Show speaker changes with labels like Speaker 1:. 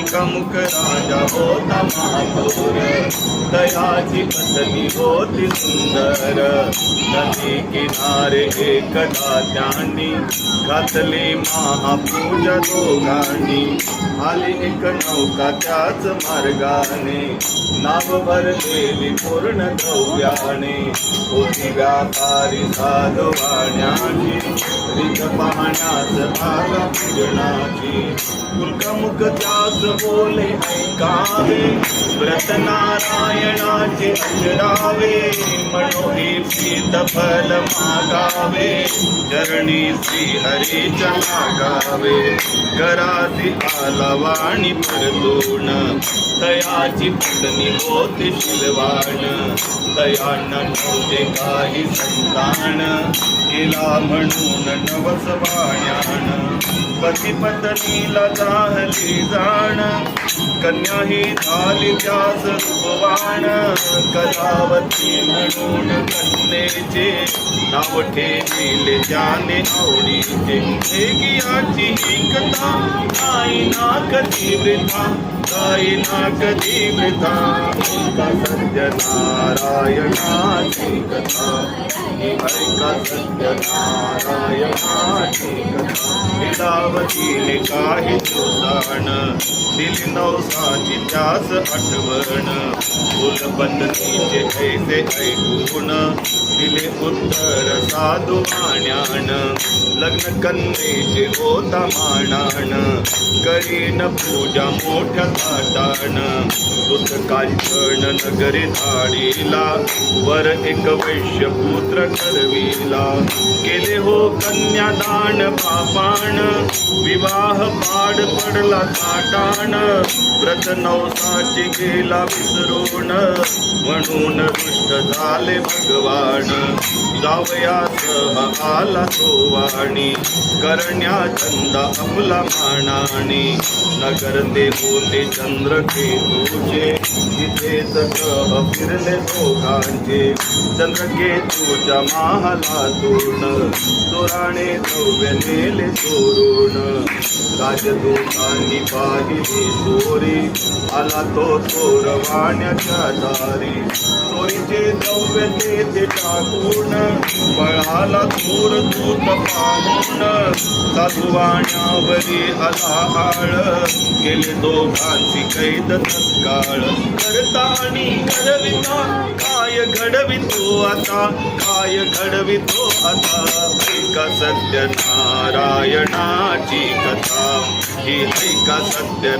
Speaker 1: मुख राजा होता महापौर, दयाची पत्नी होती सुंदर. नदी किनारे एकदा त्यांनी घातली महापूजा दोघांनी. आली एक नौका त्याच मार्गाने, नाव भरलेली पूर्ण द्रव्याने. होती व्यापारी साधवाण्याची, रीत पाहण्यास आला पूजनाची. मुख त्यास बोले ऐकावे, व्रत नारायणाचे अजरावे. मनोही फल मागावे, चरणी श्री हरीच्या लागावे. कराती आला वाणी परतून, तयाची पत्नी होते शिलवाण. तयानं नव्हते काही संतान, केला म्हणून नवस वाण्यान. पती पत्नीला जाहली जाण, कन्या ही झाली त्यास रूपवाण. कलावती म्हणून कन्येचे, नाव ठेविले त्याने आवडीचे. याची ही कथा नाही ना कधी वृथा, नाही ना कधी वृथा. ऐका सत्य नारायणाची कथा, ऐका सत्य नारायणाची कथा. लीलावतीने काही दिवसाण, दिली नवसाची त्यास आठवण. फुलबंदनीचे ऐसे ऐकून, दिले उत्तर साधू वाण्यान. लग्न कन्येचे होता मानान, करीन पूजा मोठ्या थाटान. दूत कांचन नगरी धाडीला, वर एक वैश्य पुत्र करविला. केले हो कन्यादान पापान, विवाह पाड पडला ताटान. व्रत नवसाची गेला विसरून, म्हणून रुष्ट झाले भगवान. जावयास आला तो वाणी, करण्या चंदा आपला मानाणी. नगर ते होते चंद्रकेतूचे, तिथेच ग्रह फिरले दोघांचे. चंद्रकेतूच्या महालातून, चोराने द्रव्य नेले चोरून. राजदूतांनी पाहिली चोरी, आला तो चोर वाण्याच्या दारी. चोरीचे द्रव्य ते टाकून, पळाला चोर दूत पाहून. साधू वाण्यावरी आला आळ, केले दोघांची कैद तत्काळ. करता आणि घडविता, काय घडवितो आता, काय घडवितो आता. ऐका सत्य नारायणाची कथा, ही ऐका सत्य